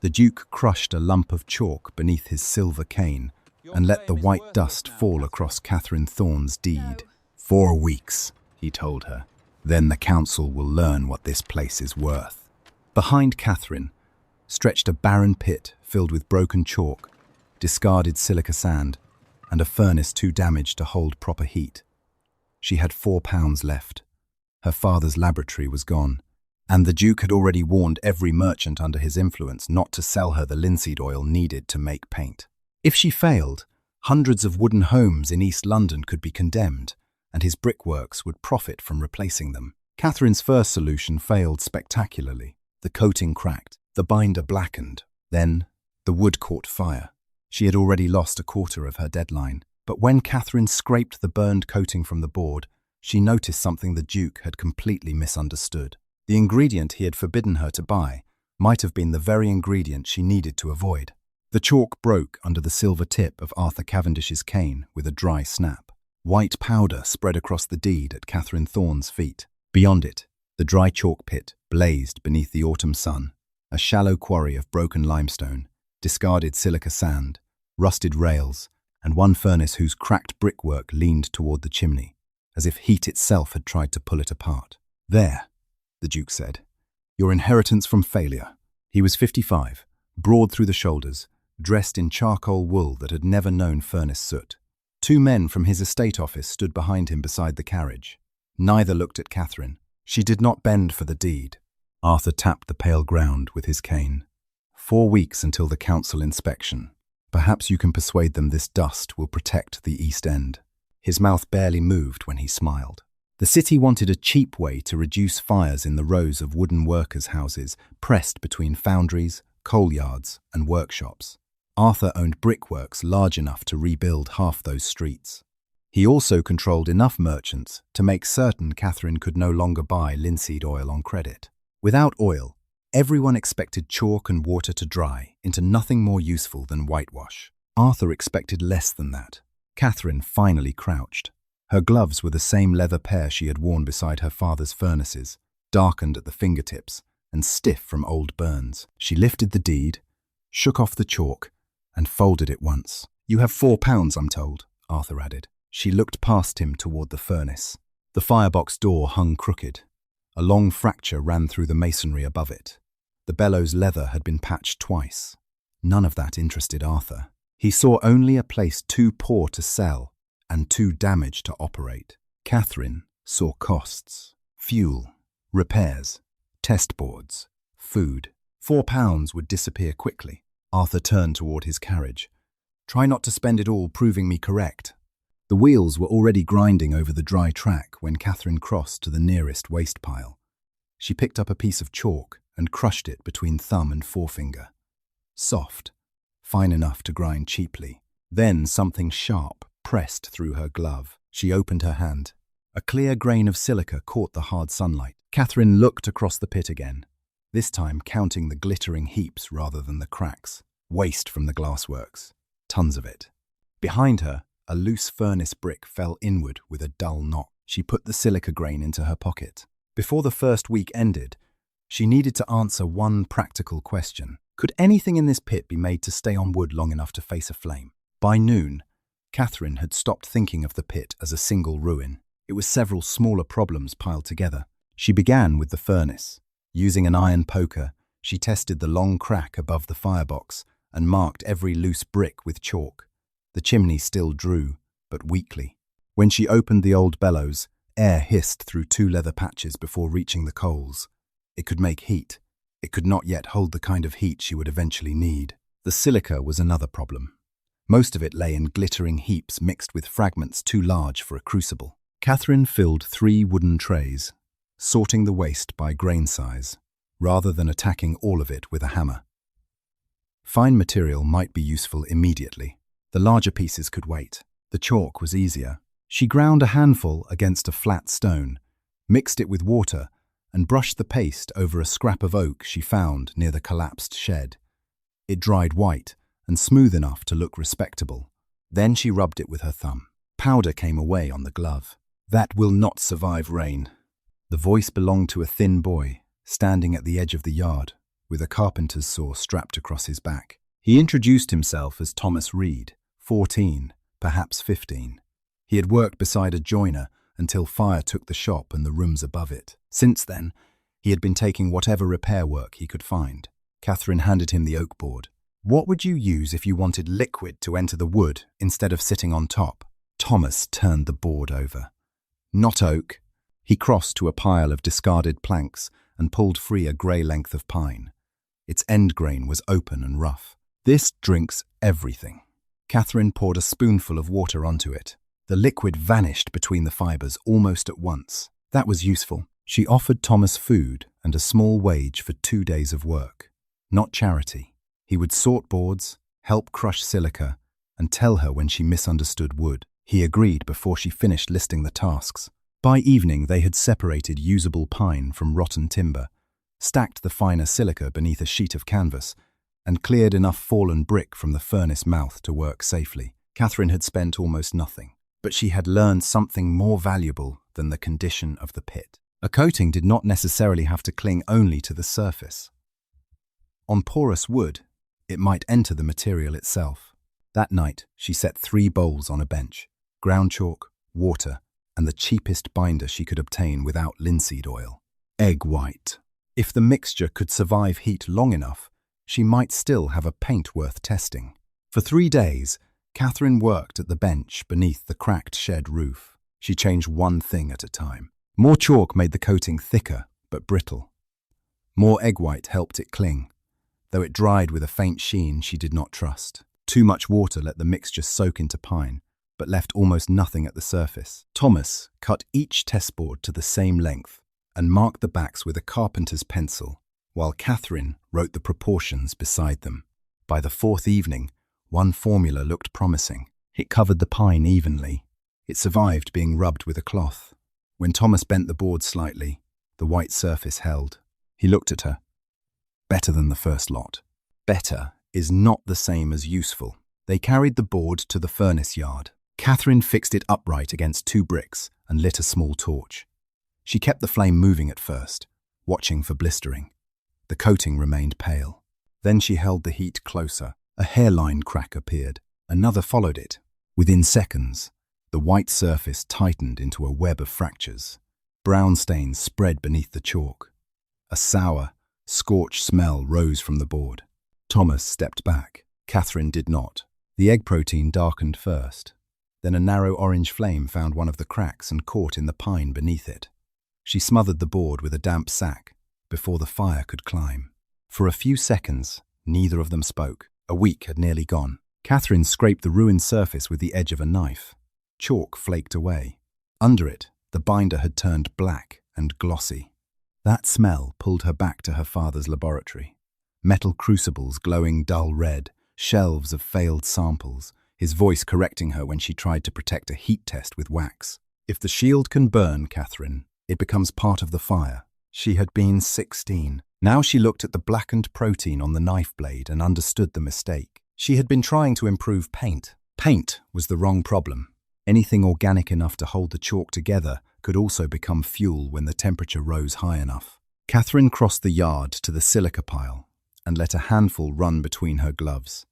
The Duke crushed a lump of chalk beneath his silver cane and let the white dust fall across Catherine Thorne's deed. 4 weeks, he told her. Then the council will learn what this place is worth. Behind Catherine stretched a barren pit filled with broken chalk, discarded silica sand, and a furnace too damaged to hold proper heat. She had £4 left. Her father's laboratory was gone, and the Duke had already warned every merchant under his influence not to sell her the linseed oil needed to make paint. If she failed, hundreds of wooden homes in East London could be condemned, and his brickworks would profit from replacing them. Catherine's first solution failed spectacularly. The coating cracked, the binder blackened. Then, the wood caught fire. She had already lost a quarter of her deadline. But when Catherine scraped the burned coating from the board, she noticed something the Duke had completely misunderstood. The ingredient he had forbidden her to buy might have been the very ingredient she needed to avoid. The chalk broke under the silver tip of Arthur Cavendish's cane with a dry snap. White powder spread across the deed at Catherine Thorne's feet. Beyond it, the dry chalk pit blazed beneath the autumn sun, a shallow quarry of broken limestone, discarded silica sand, rusted rails, and one furnace whose cracked brickwork leaned toward the chimney, as if heat itself had tried to pull it apart. "There," the Duke said, "your inheritance from failure." He was 55, broad through the shoulders, dressed in charcoal wool that had never known furnace soot. 2 men from his estate office stood behind him beside the carriage. Neither looked at Catherine. She did not bend for the deed. Arthur tapped the pale ground with his cane. 4 weeks until the council inspection. Perhaps you can persuade them this dust will protect the East End. His mouth barely moved when he smiled. The city wanted a cheap way to reduce fires in the rows of wooden workers' houses pressed between foundries, coal yards, and workshops. Arthur owned brickworks large enough to rebuild half those streets. He also controlled enough merchants to make certain Catherine could no longer buy linseed oil on credit. Without oil, everyone expected chalk and water to dry into nothing more useful than whitewash. Arthur expected less than that. Catherine finally crouched. Her gloves were the same leather pair she had worn beside her father's furnaces, darkened at the fingertips and stiff from old burns. She lifted the deed, shook off the chalk, and folded it once. "You have £4, I'm told," Arthur added. She looked past him toward the furnace. The firebox door hung crooked. A long fracture ran through the masonry above it. The bellows leather had been patched twice. None of that interested Arthur. He saw only a place too poor to sell and too damaged to operate. Catherine saw costs: fuel, repairs, test boards, food. £4 would disappear quickly. Arthur turned toward his carriage. "Try not to spend it all proving me correct." The wheels were already grinding over the dry track when Catherine crossed to the nearest waste pile. She picked up a piece of chalk and crushed it between thumb and forefinger. Soft, fine enough to grind cheaply. Then something sharp pressed through her glove. She opened her hand. A clear grain of silica caught the hard sunlight. Catherine looked across the pit again, this time counting the glittering heaps rather than the cracks. Waste from the glassworks. Tons of it. Behind her, a loose furnace brick fell inward with a dull knock. She put the silica grain into her pocket. Before the first week ended, she needed to answer one practical question. Could anything in this pit be made to stay on wood long enough to face a flame? By noon, Catherine had stopped thinking of the pit as a single ruin. It was several smaller problems piled together. She began with the furnace. Using an iron poker, she tested the long crack above the firebox and marked every loose brick with chalk. The chimney still drew, but weakly. When she opened the old bellows, air hissed through 2 leather patches before reaching the coals. It could make heat. It could not yet hold the kind of heat she would eventually need. The silica was another problem. Most of it lay in glittering heaps mixed with fragments too large for a crucible. Catherine filled 3 wooden trays, sorting the waste by grain size, rather than attacking all of it with a hammer. Fine material might be useful immediately. The larger pieces could wait. The chalk was easier. She ground a handful against a flat stone, mixed it with water, and brushed the paste over a scrap of oak she found near the collapsed shed. It dried white and smooth enough to look respectable. Then she rubbed it with her thumb. Powder came away on the glove. "That will not survive rain." The voice belonged to a thin boy, standing at the edge of the yard. with a carpenter's saw strapped across his back. He introduced himself as Thomas Reed, 14, perhaps 15. He had worked beside a joiner until fire took the shop and the rooms above it. Since then, he had been taking whatever repair work he could find. Catherine handed him the oak board. "What would you use if you wanted liquid to enter the wood instead of sitting on top?" Thomas turned the board over. "Not oak." He crossed to a pile of discarded planks and pulled free a grey length of pine. Its end grain was open and rough. "This drinks everything." Catherine poured a spoonful of water onto it. The liquid vanished between the fibres almost at once. That was useful. She offered Thomas food and a small wage for 2 days of work. Not charity. He would sort boards, help crush silica, and tell her when she misunderstood wood. He agreed before she finished listing the tasks. By evening, they had separated usable pine from rotten timber, stacked the finer silica beneath a sheet of canvas, and cleared enough fallen brick from the furnace mouth to work safely. Catherine had spent almost nothing, but she had learned something more valuable than the condition of the pit. A coating did not necessarily have to cling only to the surface. On porous wood, it might enter the material itself. That night, she set 3 bowls on a bench: ground chalk, water, and the cheapest binder she could obtain without linseed oil. Egg white. If the mixture could survive heat long enough, she might still have a paint worth testing. For 3 days, Catherine worked at the bench beneath the cracked shed roof. She changed one thing at a time. More chalk made the coating thicker but brittle. More egg white helped it cling, though it dried with a faint sheen she did not trust. Too much water let the mixture soak into pine, but left almost nothing at the surface. Thomas cut each testboard to the same length and marked the backs with a carpenter's pencil, while Catherine wrote the proportions beside them. By the 4th evening, one formula looked promising. It covered the pine evenly. It survived being rubbed with a cloth. When Thomas bent the board slightly, the white surface held. He looked at her. "Better than the first lot." Better is not the same as useful. They carried the board to the furnace yard. Catherine fixed it upright against 2 bricks and lit a small torch. She kept the flame moving at first, watching for blistering. The coating remained pale. Then she held the heat closer. A hairline crack appeared. Another followed it. Within seconds, the white surface tightened into a web of fractures. Brown stains spread beneath the chalk. A sour, scorched smell rose from the board. Thomas stepped back. Catherine did not. The egg protein darkened first. Then a narrow orange flame found one of the cracks and caught in the pine beneath it. She smothered the board with a damp sack before the fire could climb. For a few seconds, neither of them spoke. A week had nearly gone. Catherine scraped the ruined surface with the edge of a knife. Chalk flaked away. Under it, the binder had turned black and glossy. That smell pulled her back to her father's laboratory. Metal crucibles glowing dull red, shelves of failed samples, his voice correcting her when she tried to protect a heat test with wax. "If the shield can burn, Catherine, it becomes part of the fire." She had been 16. Now she looked at the blackened protein on the knife blade and understood the mistake. She had been trying to improve paint. Paint was the wrong problem. Anything organic enough to hold the chalk together could also become fuel when the temperature rose high enough. Catherine crossed the yard to the silica pile and let a handful run between her gloves.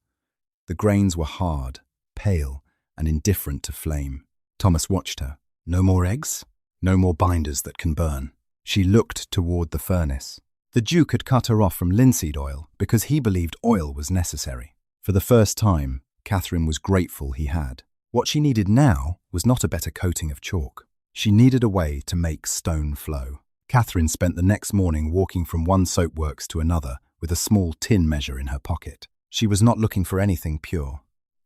The grains were hard, pale, and indifferent to flame. Thomas watched her. No more eggs? No more binders that can burn. She looked toward the furnace. The Duke had cut her off from linseed oil because he believed oil was necessary. For the first time, Catherine was grateful he had. What she needed now was not a better coating of chalk. She needed a way to make stone flow. Catherine spent the next morning walking from one soapworks to another with a small tin measure in her pocket. She was not looking for anything pure.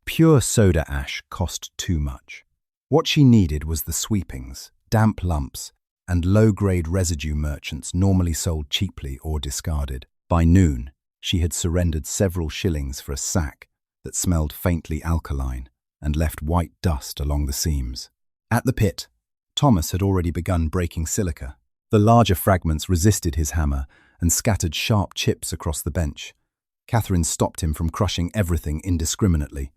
Pure soda ash cost too much. What she needed was the sweepings, damp lumps, and low-grade residue merchants normally sold cheaply or discarded. By noon, she had surrendered several shillings for a sack that smelled faintly alkaline and left white dust along the seams. At the pit, Thomas had already begun breaking silica. The larger fragments resisted his hammer and scattered sharp chips across the bench. Catherine stopped him from crushing everything indiscriminately.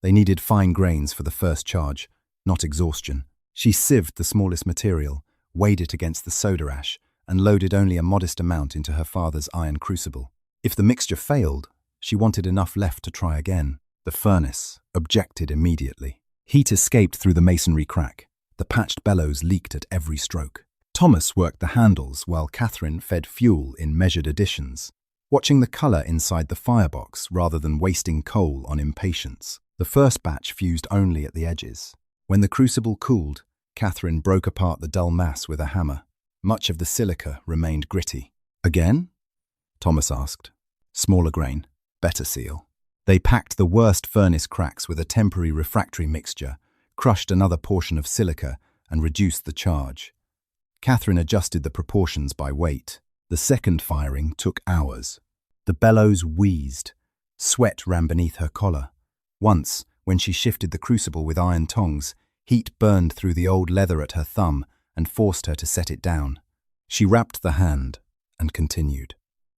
They needed fine grains for the first charge, not exhaustion. She sieved the smallest material, weighed it against the soda ash, and loaded only a modest amount into her father's iron crucible. If the mixture failed, she wanted enough left to try again. The furnace objected immediately. Heat escaped through the masonry crack. The patched bellows leaked at every stroke. Thomas worked the handles while Catherine fed fuel in measured additions, watching the colour inside the firebox rather than wasting coal on impatience. The first batch fused only at the edges. When the crucible cooled, Catherine broke apart the dull mass with a hammer. Much of the silica remained gritty. "Again?" Thomas asked. "Smaller grain, better seal." They packed the worst furnace cracks with a temporary refractory mixture, crushed another portion of silica, and reduced the charge. Catherine adjusted the proportions by weight. The second firing took hours. The bellows wheezed. Sweat ran beneath her collar. Once, when she shifted the crucible with iron tongs, heat burned through the old leather at her thumb and forced her to set it down. She wrapped the hand and continued.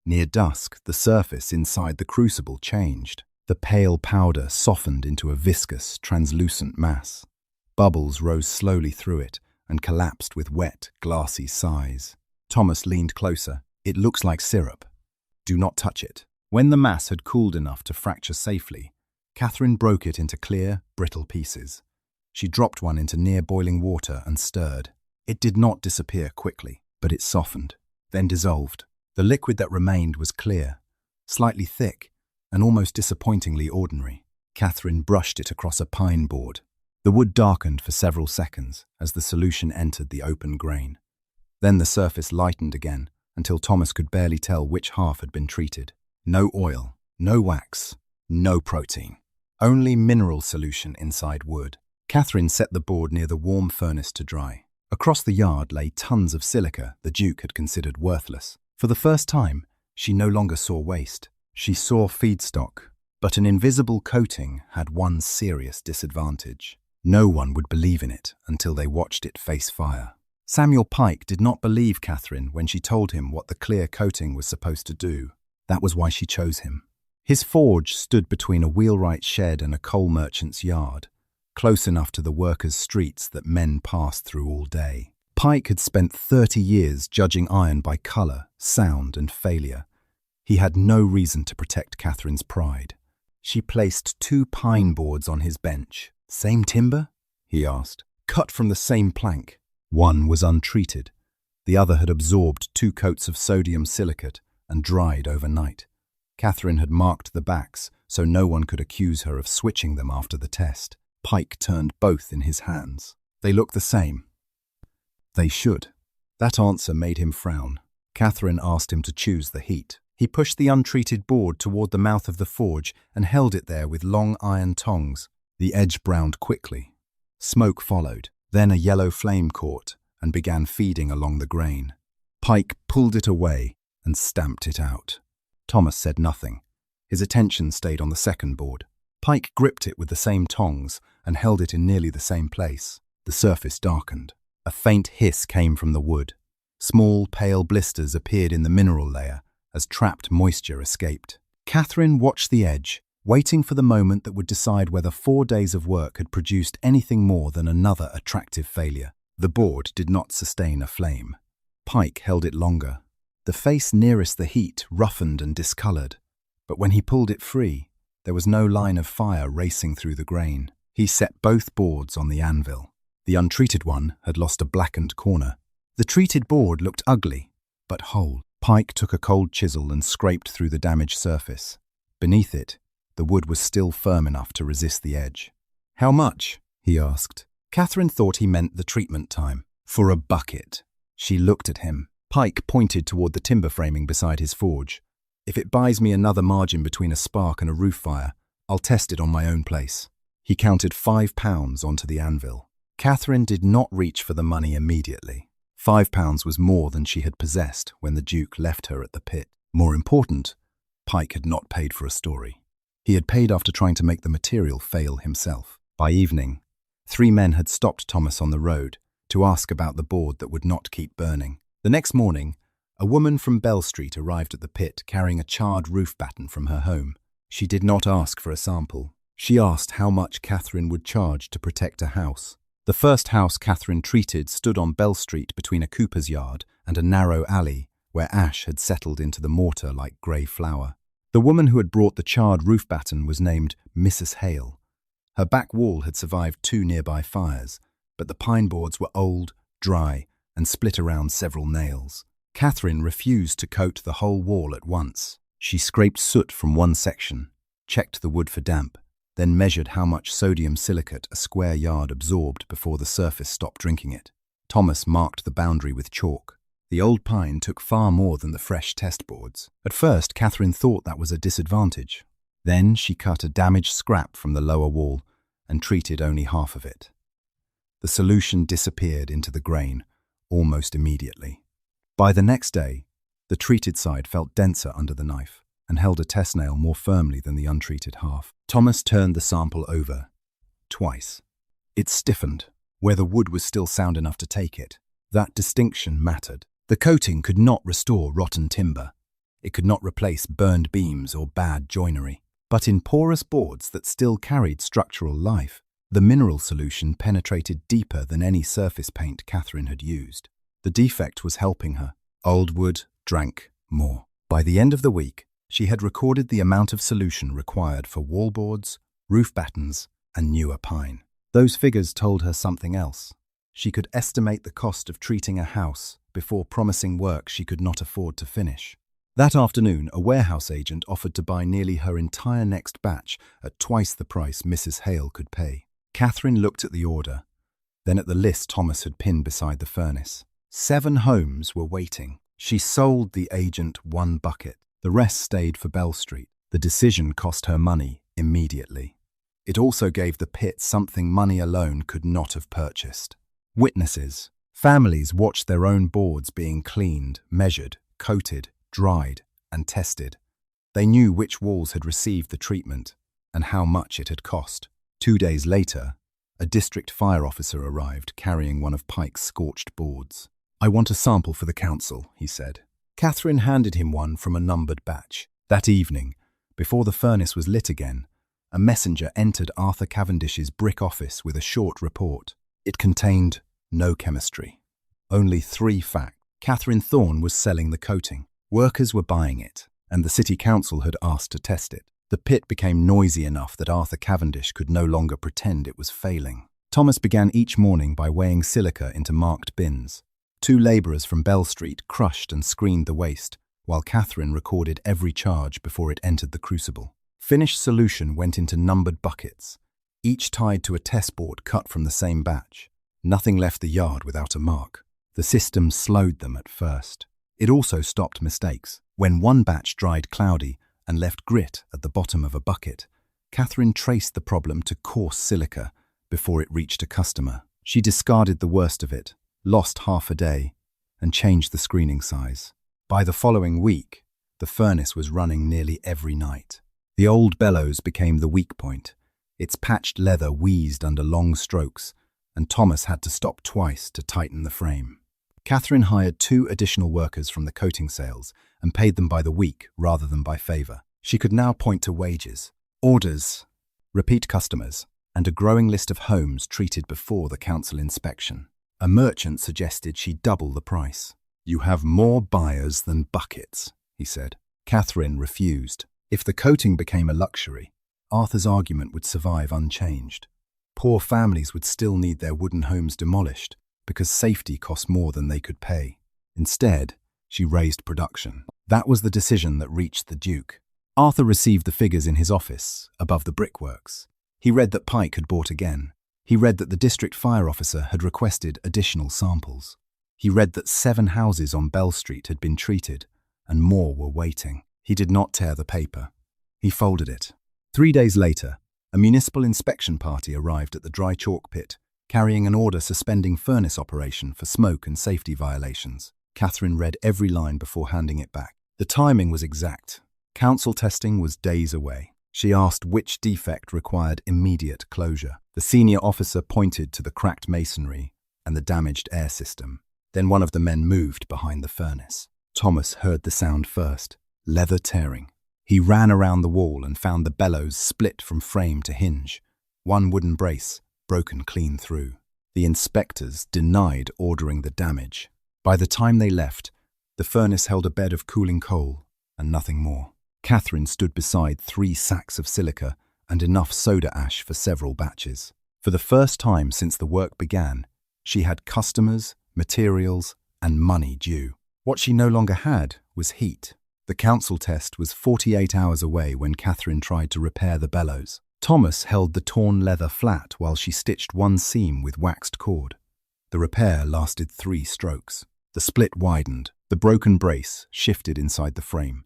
Near dusk, the surface inside the crucible changed. The pale powder softened into a viscous, translucent mass. Bubbles rose slowly through it and collapsed with wet, glassy sighs. Thomas leaned closer. "It looks like syrup. Do not touch it." When the mass had cooled enough to fracture safely, Catherine broke it into clear, brittle pieces. She dropped one into near boiling water and stirred. It did not disappear quickly, but it softened, then dissolved. The liquid that remained was clear, slightly thick, and almost disappointingly ordinary. Catherine brushed it across a pine board. The wood darkened for several seconds as the solution entered the open grain. Then the surface lightened again until Thomas could barely tell which half had been treated. No oil, no wax, no protein. Only mineral solution inside wood. Catherine set the board near the warm furnace to dry. Across the yard lay tons of silica the Duke had considered worthless. For the first time, she no longer saw waste. She saw feedstock, but an invisible coating had one serious disadvantage. No one would believe in it until they watched it face fire. Samuel Pike did not believe Catherine when she told him what the clear coating was supposed to do. That was why she chose him. His forge stood between a wheelwright shed and a coal merchant's yard, close enough to the workers' streets that men passed through all day. Pike had spent 30 years judging iron by colour, sound and failure. He had no reason to protect Catherine's pride. She placed 2 pine boards on his bench. "Same timber?" he asked. "Cut from the same plank." One was untreated. The other had absorbed 2 coats of sodium silicate and dried overnight. Catherine had marked the backs so no one could accuse her of switching them after the test. Pike turned both in his hands. "They look the same." "They should." That answer made him frown. Catherine asked him to choose the heat. He pushed the untreated board toward the mouth of the forge and held it there with long iron tongs. The edge browned quickly. Smoke followed. Then a yellow flame caught and began feeding along the grain. Pike pulled it away and stamped it out. Thomas said nothing. His attention stayed on the second board. Pike gripped it with the same tongs and held it in nearly the same place. The surface darkened. A faint hiss came from the wood. Small, pale blisters appeared in the mineral layer as trapped moisture escaped. Catherine watched the edge, waiting for the moment that would decide whether 4 days of work had produced anything more than another attractive failure. The board did not sustain a flame. Pike held it longer. The face nearest the heat roughened and discoloured, but when he pulled it free, there was no line of fire racing through the grain. He set both boards on the anvil. The untreated one had lost a blackened corner. The treated board looked ugly, but whole. Pike took a cold chisel and scraped through the damaged surface. Beneath it, the wood was still firm enough to resist the edge. "How much?" he asked. Catherine thought he meant the treatment time. "For a bucket." She looked at him. Pike pointed toward the timber framing beside his forge. "If it buys me another margin between a spark and a roof fire, I'll test it on my own place." He counted 5 pounds onto the anvil. Catherine did not reach for the money immediately. 5 pounds was more than she had possessed when the Duke left her at the pit. More important, Pike had not paid for a story. He had paid after trying to make the material fail himself. By evening, 3 men had stopped Thomas on the road to ask about the board that would not keep burning. The next morning, a woman from Bell Street arrived at the pit carrying a charred roof batten from her home. She did not ask for a sample. She asked how much Catherine would charge to protect a house. The first house Catherine treated stood on Bell Street between a cooper's yard and a narrow alley where ash had settled into the mortar like grey flour. The woman who had brought the charred roof batten was named Mrs. Hale. Her back wall had survived 2 nearby fires, but the pine boards were old, dry, and split around several nails. Catherine refused to coat the whole wall at once. She scraped soot from one section, checked the wood for damp, then measured how much sodium silicate a square yard absorbed before the surface stopped drinking it. Thomas marked the boundary with chalk. The old pine took far more than the fresh test boards. At first, Catherine thought that was a disadvantage. Then she cut a damaged scrap from the lower wall and treated only half of it. The solution disappeared into the grain almost immediately. By the next day, the treated side felt denser under the knife and held a test nail more firmly than the untreated half. Thomas turned the sample over twice. It stiffened, where the wood was still sound enough to take it. That distinction mattered. The coating could not restore rotten timber. It could not replace burned beams or bad joinery. But in porous boards that still carried structural life, the mineral solution penetrated deeper than any surface paint Catherine had used. The defect was helping her. Old wood drank more. By the end of the week, she had recorded the amount of solution required for wallboards, roof battens, and newer pine. Those figures told her something else. She could estimate the cost of treating a house before promising work she could not afford to finish. That afternoon, a warehouse agent offered to buy nearly her entire next batch at twice the price Mrs. Hale could pay. Catherine looked at the order, then at the list Thomas had pinned beside the furnace. 7 homes were waiting. She sold the agent 1 bucket. The rest stayed for Bell Street. The decision cost her money immediately. It also gave the pit something money alone could not have purchased. Witnesses. Families watched their own boards being cleaned, measured, coated, dried, and tested. They knew which walls had received the treatment and how much it had cost. 2 days later, a district fire officer arrived carrying one of Pike's scorched boards. "I want a sample for the council," he said. Catherine handed him one from a numbered batch. That evening, before the furnace was lit again, a messenger entered Arthur Cavendish's brick office with a short report. It contained no chemistry, only 3 facts. Catherine Thorne was selling the coating. Workers were buying it, and the city council had asked to test it. The pit became noisy enough that Arthur Cavendish could no longer pretend it was failing. Thomas began each morning by weighing silica into marked bins. 2 labourers from Bell Street crushed and screened the waste, while Catherine recorded every charge before it entered the crucible. Finished solution went into numbered buckets, each tied to a test board cut from the same batch. Nothing left the yard without a mark. The system slowed them at first. It also stopped mistakes. When one batch dried cloudy and left grit at the bottom of a bucket, Catherine traced the problem to coarse silica before it reached a customer. She discarded the worst of it, lost half a day, and changed the screening size. By the following week, the furnace was running nearly every night. The old bellows became the weak point. Its patched leather wheezed under long strokes, and Thomas had to stop twice to tighten the frame. Catherine hired 2 additional workers from the coating sales and paid them by the week rather than by favour. She could now point to wages, orders, repeat customers, and a growing list of homes treated before the council inspection. A merchant suggested she double the price. "You have more buyers than buckets," he said. Catherine refused. If the coating became a luxury, Arthur's argument would survive unchanged. Poor families would still need their wooden homes demolished because safety cost more than they could pay. Instead, she raised production. That was the decision that reached the Duke. Arthur received the figures in his office, above the brickworks. He read that Pike had bought again. He read that the district fire officer had requested additional samples. He read that 7 houses on Bell Street had been treated, and more were waiting. He did not tear the paper. He folded it. 3 days later, a municipal inspection party arrived at the dry chalk pit, carrying an order suspending furnace operation for smoke and safety violations. Catherine read every line before handing it back. The timing was exact. Council testing was days away. She asked which defect required immediate closure. The senior officer pointed to the cracked masonry and the damaged air system. Then one of the men moved behind the furnace. Thomas heard the sound first, leather tearing. He ran around the wall and found the bellows split from frame to hinge. One wooden brace broken clean through. The inspectors denied ordering the damage. By the time they left, The furnace held a bed of cooling coal, and nothing more. Catherine stood beside 3 sacks of silica and enough soda ash for several batches. For the first time since the work began, she had customers, materials, and money due. What she no longer had was heat. The council test was 48 hours away when Catherine tried to repair the bellows. Thomas held the torn leather flat while she stitched one seam with waxed cord. The repair lasted 3 strokes. The split widened, the broken brace shifted inside the frame,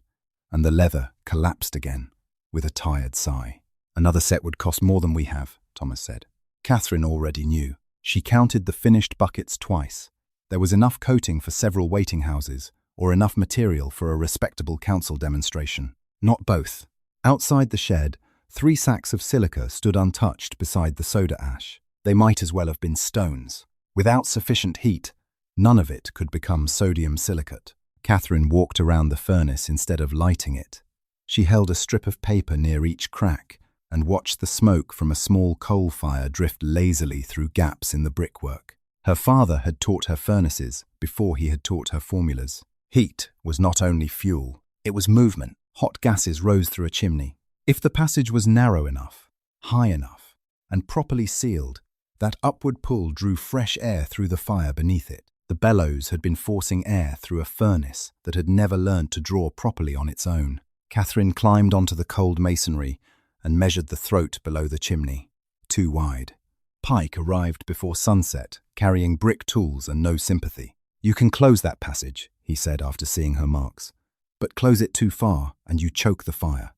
and the leather collapsed again, with a tired sigh. "Another set would cost more than we have," Thomas said. Catherine already knew. She counted the finished buckets twice. There was enough coating for several waiting houses, or enough material for a respectable council demonstration. Not both. Outside the shed, 3 sacks of silica stood untouched beside the soda ash. They might as well have been stones. Without sufficient heat, none of it could become sodium silicate. Catherine walked around the furnace instead of lighting it. She held a strip of paper near each crack and watched the smoke from a small coal fire drift lazily through gaps in the brickwork. Her father had taught her furnaces before he had taught her formulas. Heat was not only fuel, it was movement. Hot gases rose through a chimney. If the passage was narrow enough, high enough, and properly sealed, that upward pull drew fresh air through the fire beneath it. The bellows had been forcing air through a furnace that had never learned to draw properly on its own. Catherine climbed onto the cold masonry and measured the throat below the chimney. Too wide. Pike arrived before sunset, carrying brick tools and no sympathy. "You can close that passage," he said after seeing her marks. "But close it too far and you choke the fire."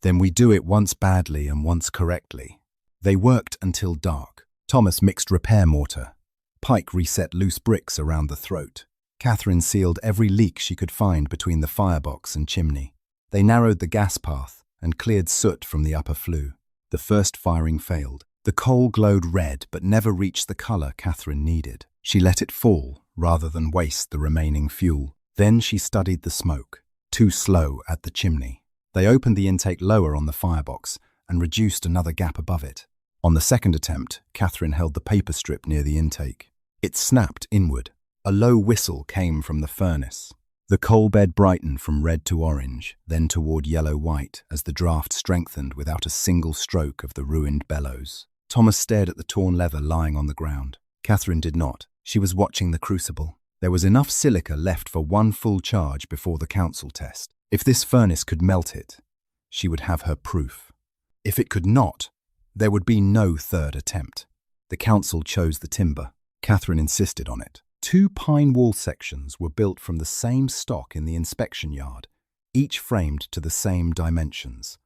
"Then we do it once badly and once correctly." They worked until dark. Thomas mixed repair mortar. Pike reset loose bricks around the throat. Catherine sealed every leak she could find between the firebox and chimney. They narrowed the gas path and cleared soot from the upper flue. The first firing failed. The coal glowed red but never reached the colour Catherine needed. She let it fall rather than waste the remaining fuel. Then she studied the smoke. Too slow at the chimney. They opened the intake lower on the firebox and reduced another gap above it. On the second attempt, Catherine held the paper strip near the intake. It snapped inward. A low whistle came from the furnace. The coal bed brightened from red to orange, then toward yellow-white as the draft strengthened without a single stroke of the ruined bellows. Thomas stared at the torn leather lying on the ground. Catherine did not. She was watching the crucible. There was enough silica left for one full charge before the council test. If this furnace could melt it, she would have her proof. If it could not, there would be no third attempt. The council chose the timber. Catherine insisted on it. 2 pine wall sections were built from the same stock in the inspection yard, each framed to the same dimensions.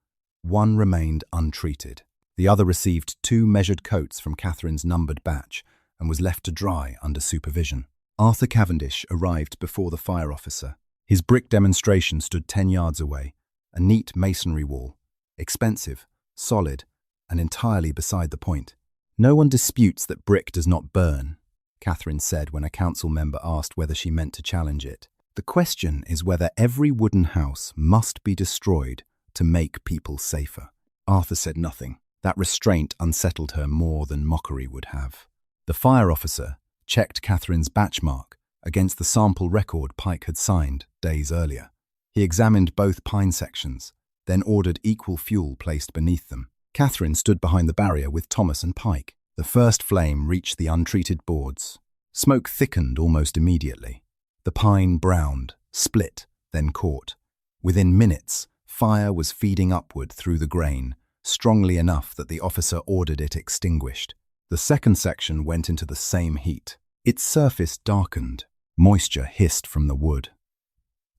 One remained untreated. The other received 2 measured coats from Catherine's numbered batch and was left to dry under supervision. Arthur Cavendish arrived before the fire officer. His brick demonstration stood 10 yards away, a neat masonry wall, expensive, solid, and entirely beside the point. "No one disputes that brick does not burn," Catherine said when a council member asked whether she meant to challenge it. "The question is whether every wooden house must be destroyed to make people safer." Arthur said nothing. That restraint unsettled her more than mockery would have. The fire officer checked Catherine's batch mark against the sample record Pike had signed days earlier. He examined both pine sections, then ordered equal fuel placed beneath them. Catherine stood behind the barrier with Thomas and Pike. The first flame reached the untreated boards. Smoke thickened almost immediately. The pine browned, split, then caught. Within minutes, fire was feeding upward through the grain, strongly enough that the officer ordered it extinguished. The second section went into the same heat. Its surface darkened. Moisture hissed from the wood.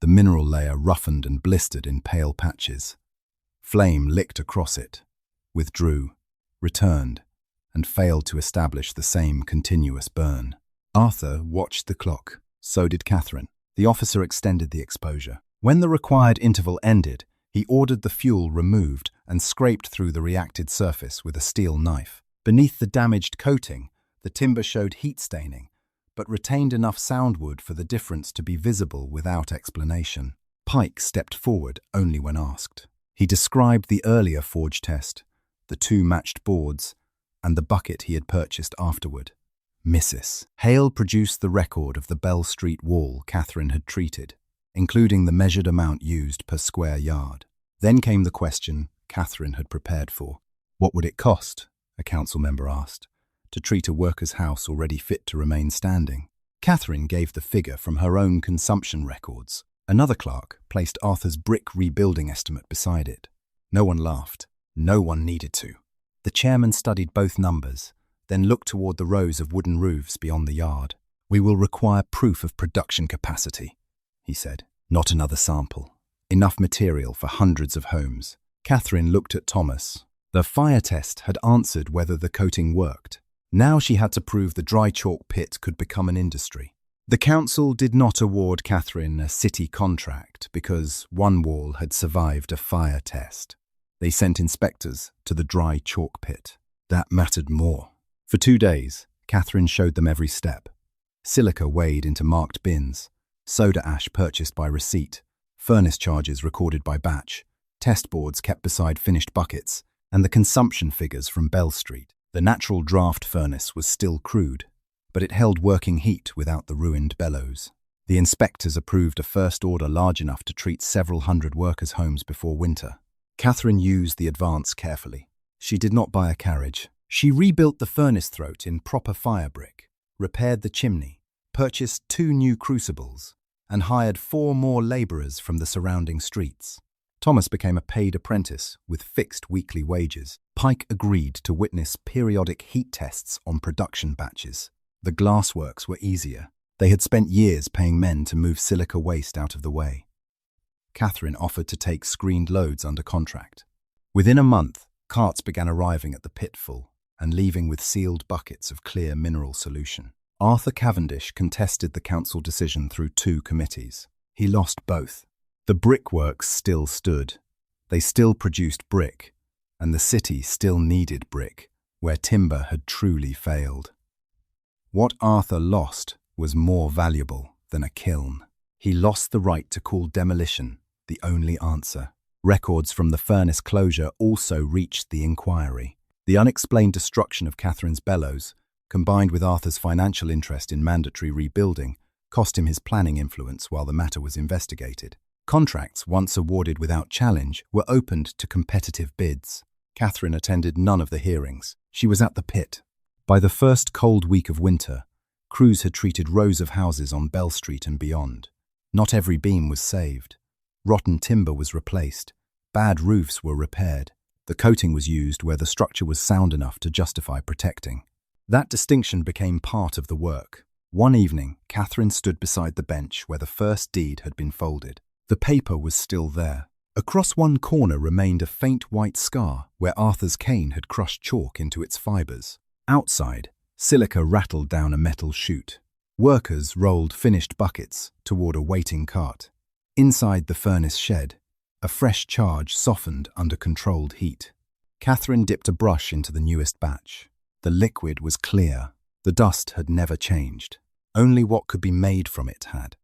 The mineral layer roughened and blistered in pale patches. Flame licked across it, withdrew, returned, and failed to establish the same continuous burn. Arthur watched the clock. So did Catherine. The officer extended the exposure. When the required interval ended, he ordered the fuel removed and scraped through the reacted surface with a steel knife. Beneath the damaged coating, the timber showed heat staining, but retained enough soundwood for the difference to be visible without explanation. Pike stepped forward only when asked. He described the earlier forge test, the 2 matched boards, and the bucket he had purchased afterward. Mrs. Hale produced the record of the Bell Street wall Catherine had treated, including the measured amount used per square yard. Then came the question Catherine had prepared for. What would it cost, a council member asked, to treat a worker's house already fit to remain standing? Catherine gave the figure from her own consumption records. Another clerk placed Arthur's brick rebuilding estimate beside it. No one laughed. No one needed to. The chairman studied both numbers, then looked toward the rows of wooden roofs beyond the yard. "We will require proof of production capacity," he said. "Not another sample. Enough material for hundreds of homes." Catherine looked at Thomas. The fire test had answered whether the coating worked. Now she had to prove the dry chalk pit could become an industry. The council did not award Catherine a city contract because one wall had survived a fire test. They sent inspectors to the dry chalk pit. That mattered more. For 2 days, Catherine showed them every step. Silica weighed into marked bins, soda ash purchased by receipt, furnace charges recorded by batch, test boards kept beside finished buckets, and the consumption figures from Bell Street. The natural draft furnace was still crude, but it held working heat without the ruined bellows. The inspectors approved a first order large enough to treat several hundred workers' homes before winter. Catherine used the advance carefully. She did not buy a carriage. She rebuilt the furnace throat in proper fire brick, repaired the chimney, purchased 2 new crucibles, and hired 4 more labourers from the surrounding streets. Thomas became a paid apprentice with fixed weekly wages. Pike agreed to witness periodic heat tests on production batches. The glassworks were easier. They had spent years paying men to move silica waste out of the way. Catherine offered to take screened loads under contract. Within a month, carts began arriving at the pit full and leaving with sealed buckets of clear mineral solution. Arthur Cavendish contested the council decision through 2 committees. He lost both. The brickworks still stood. They still produced brick, and the city still needed brick, where timber had truly failed. What Arthur lost was more valuable than a kiln. He lost the right to call demolition the only answer. Records from the furnace closure also reached the inquiry. The unexplained destruction of Catherine's bellows, combined with Arthur's financial interest in mandatory rebuilding, cost him his planning influence while the matter was investigated. Contracts, once awarded without challenge, were opened to competitive bids. Catherine attended none of the hearings. She was at the pit. By the first cold week of winter, crews had treated rows of houses on Bell Street and beyond. Not every beam was saved. Rotten timber was replaced. Bad roofs were repaired. The coating was used where the structure was sound enough to justify protecting. That distinction became part of the work. One evening, Catherine stood beside the bench where the first deed had been folded. The paper was still there. Across one corner remained a faint white scar where Arthur's cane had crushed chalk into its fibres. Outside, silica rattled down a metal chute. Workers rolled finished buckets toward a waiting cart. Inside the furnace shed, a fresh charge softened under controlled heat. Catherine dipped a brush into the newest batch. The liquid was clear. The dust had never changed. Only what could be made from it had.